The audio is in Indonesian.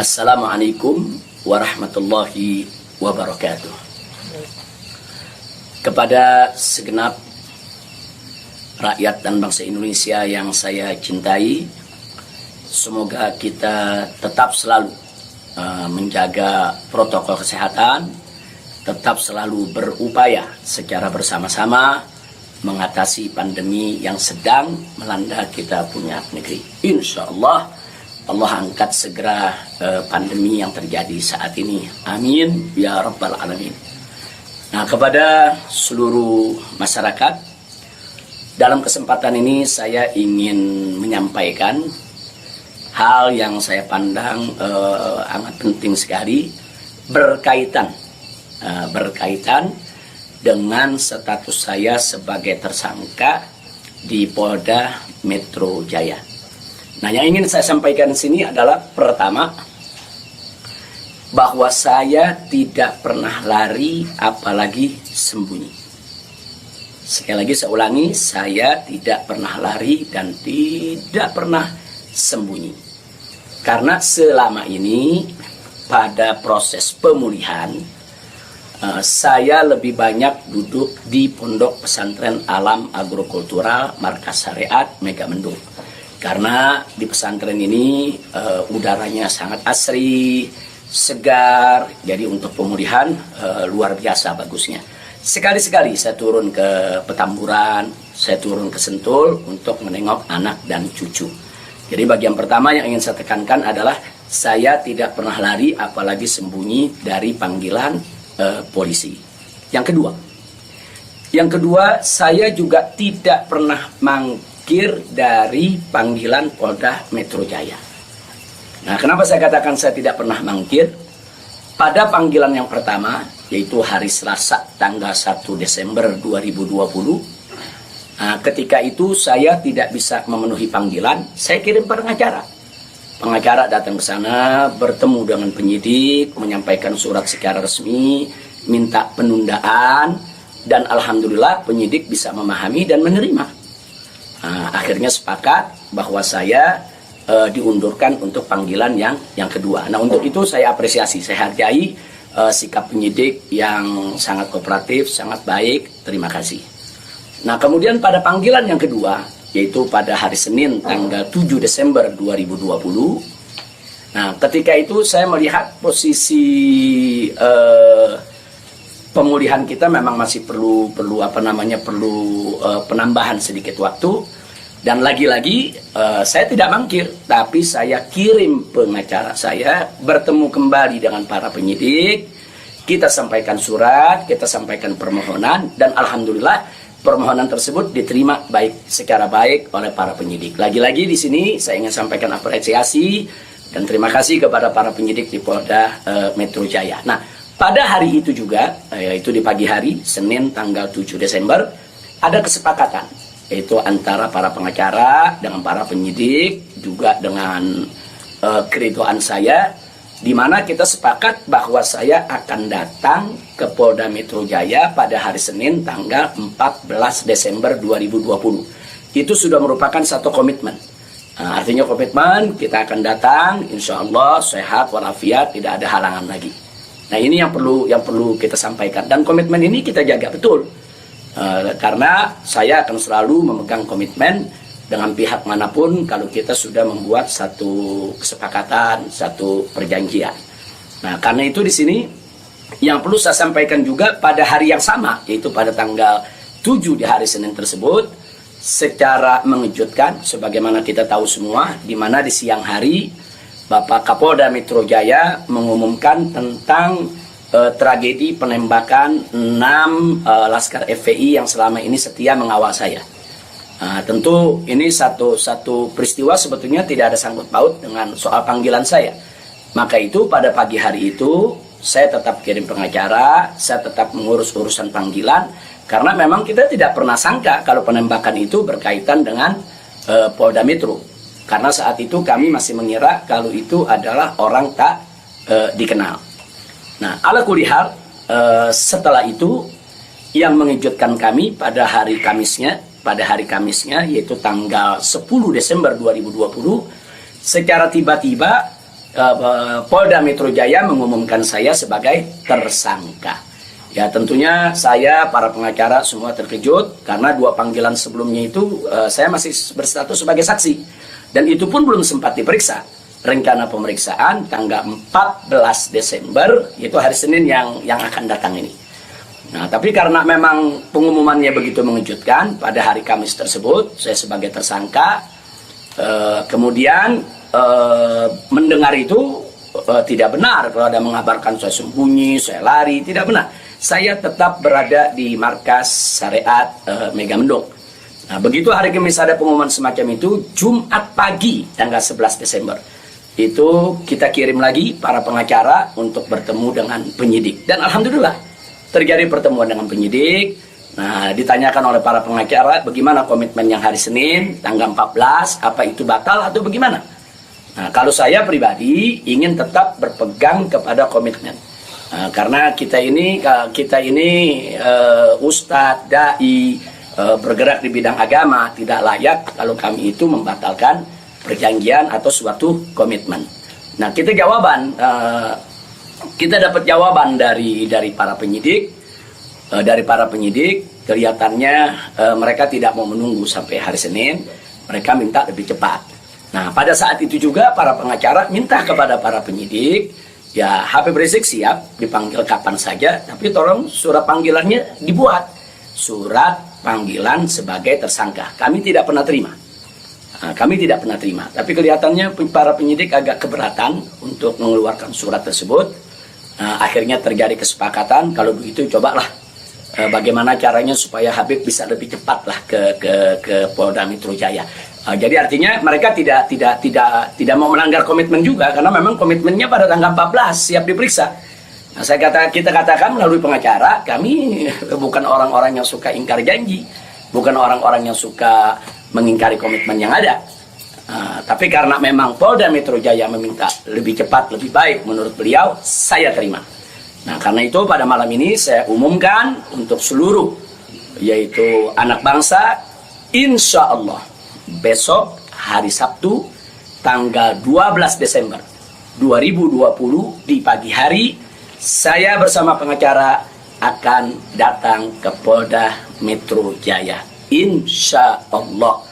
Assalamualaikum warahmatullahi wabarakatuh. Kepada segenap rakyat dan bangsa Indonesia yang saya cintai, semoga kita tetap selalu menjaga protokol kesehatan, tetap selalu berupaya secara bersama-sama mengatasi pandemi yang sedang melanda kita punya negeri. Insya Allah Allah angkat segera pandemi yang terjadi saat ini. Amin ya rabbal alamin. Nah, kepada seluruh masyarakat, dalam kesempatan ini saya ingin menyampaikan hal yang saya pandang amat penting sekali berkaitan dengan status saya sebagai tersangka di Polda Metro Jaya. Nah, yang ingin saya sampaikan di sini adalah pertama, bahwa saya tidak pernah lari apalagi sembunyi. Sekali lagi saya ulangi, saya tidak pernah lari dan tidak pernah sembunyi. Karena selama ini pada proses pemulihan, saya lebih banyak duduk di Pondok Pesantren Alam Agrokultural Markas Syariat Megamendung. Karena di pesantren ini udaranya sangat asri, segar, jadi untuk pemulihan luar biasa bagusnya. Sekali-sekali saya turun ke Petamburan, saya turun ke Sentul untuk menengok anak dan cucu. Jadi bagian pertama yang ingin saya tekankan adalah saya tidak pernah lari apalagi sembunyi dari panggilan polisi. Yang kedua, saya juga tidak pernah dari panggilan Polda Metro Jaya. Nah, kenapa saya katakan saya tidak pernah mangkir? Pada panggilan yang pertama, yaitu hari Selasa tanggal 1 Desember 2020, nah, ketika itu saya tidak bisa memenuhi panggilan, saya kirim pengacara. Pengacara datang ke sana, bertemu dengan penyidik, menyampaikan surat secara resmi, minta penundaan, dan alhamdulillah penyidik bisa memahami dan menerima. Nah, akhirnya sepakat bahwa saya diundurkan untuk panggilan yang kedua. Nah, untuk itu saya apresiasi, saya hargai sikap penyidik yang sangat kooperatif, sangat baik. Terima kasih. Nah, kemudian pada panggilan yang kedua, yaitu pada hari Senin tanggal 7 Desember 2020. Nah, ketika itu saya melihat posisi pemulihan kita memang masih perlu penambahan sedikit waktu, dan lagi-lagi saya tidak mangkir, tapi saya kirim pengacara saya bertemu kembali dengan para penyidik, kita sampaikan surat, kita sampaikan permohonan, dan alhamdulillah permohonan tersebut diterima secara baik oleh para penyidik. Lagi-lagi di sini saya ingin sampaikan apresiasi dan terima kasih kepada para penyidik di Polda Metro Jaya. Nah, pada hari itu juga, yaitu di pagi hari, Senin tanggal 7 Desember, ada kesepakatan, yaitu antara para pengacara dengan para penyidik, juga dengan keridoan saya, di mana kita sepakat bahwa saya akan datang ke Polda Metro Jaya pada hari Senin tanggal 14 Desember 2020. Itu sudah merupakan satu komitmen. Nah, artinya komitmen, kita akan datang, insya Allah sehat walafiat, tidak ada halangan lagi. Nah, ini yang perlu kita sampaikan, dan komitmen ini kita jaga betul, karena saya akan selalu memegang komitmen dengan pihak manapun kalau kita sudah membuat satu kesepakatan, satu perjanjian. Nah, karena itu di sini yang perlu saya sampaikan juga pada hari yang sama, yaitu pada tanggal 7 di hari Senin tersebut, secara mengejutkan, sebagaimana kita tahu semua, di mana di siang hari Bapak Kapolda Metro Jaya mengumumkan tentang tragedi penembakan 6 Laskar FPI yang selama ini setia mengawal saya. Tentu ini satu peristiwa sebetulnya tidak ada sangkut paut dengan soal panggilan saya. Maka itu pada pagi hari itu saya tetap kirim pengacara, saya tetap mengurus urusan panggilan, karena memang kita tidak pernah sangka kalau penembakan itu berkaitan dengan Polda Metro. Karena saat itu kami masih mengira kalau itu adalah orang tak dikenal. Nah, ala kulihal, setelah itu yang mengejutkan kami pada hari Kamisnya, yaitu tanggal 10 Desember 2020, secara tiba-tiba Polda Metro Jaya mengumumkan saya sebagai tersangka. Ya tentunya saya, para pengacara semua terkejut karena 2 panggilan sebelumnya itu saya masih berstatus sebagai saksi. Dan itu pun belum sempat diperiksa. Rencana pemeriksaan tanggal 14 Desember, itu hari Senin yang akan datang ini. Nah, tapi karena memang pengumumannya begitu mengejutkan, pada hari Kamis tersebut saya sebagai tersangka, kemudian mendengar itu tidak benar kalau ada mengabarkan saya sembunyi, saya lari, tidak benar. Saya tetap berada di markas syariat Megamendung. Nah, begitu hari Kamis ada pengumuman semacam itu, Jumat pagi tanggal 11 Desember itu kita kirim lagi para pengacara untuk bertemu dengan penyidik. Dan alhamdulillah terjadi pertemuan dengan penyidik. Nah, ditanyakan oleh para pengacara bagaimana komitmen yang hari Senin tanggal 14, apa itu batal atau bagaimana. Nah, kalau saya pribadi ingin tetap berpegang kepada komitmen. Karena kita ini ustadz, dai, bergerak di bidang agama, tidak layak kalau kami itu membatalkan perjanjian atau suatu komitmen. Nah, kita dapat jawaban dari para penyidik. Dari para penyidik kelihatannya mereka tidak mau menunggu sampai hari Senin, mereka minta lebih cepat. Nah, pada saat itu juga para pengacara minta kepada para penyidik, ya Habib Rizik siap dipanggil kapan saja, tapi tolong surat panggilannya dibuat. Surat panggilan sebagai tersangka. Kami tidak pernah terima. Kami tidak pernah terima. Tapi kelihatannya para penyidik agak keberatan untuk mengeluarkan surat tersebut. Akhirnya terjadi kesepakatan, kalau begitu cobalah bagaimana caranya supaya Habib bisa lebih cepatlah ke Polda Metro Jaya. Jadi artinya mereka tidak mau melanggar komitmen juga, karena memang komitmennya pada tanggal 14 siap diperiksa. Nah, kita katakan melalui pengacara, kami bukan orang-orang yang suka ingkar janji, bukan orang-orang yang suka mengingkari komitmen yang ada. Tapi karena memang Polda Metro Jaya meminta lebih cepat, lebih baik menurut beliau, saya terima. Nah, karena itu pada malam ini saya umumkan untuk seluruh, yaitu anak bangsa, insya Allah besok hari Sabtu tanggal 12 Desember 2020 di pagi hari, saya bersama pengacara akan datang ke Polda Metro Jaya, insya Allah.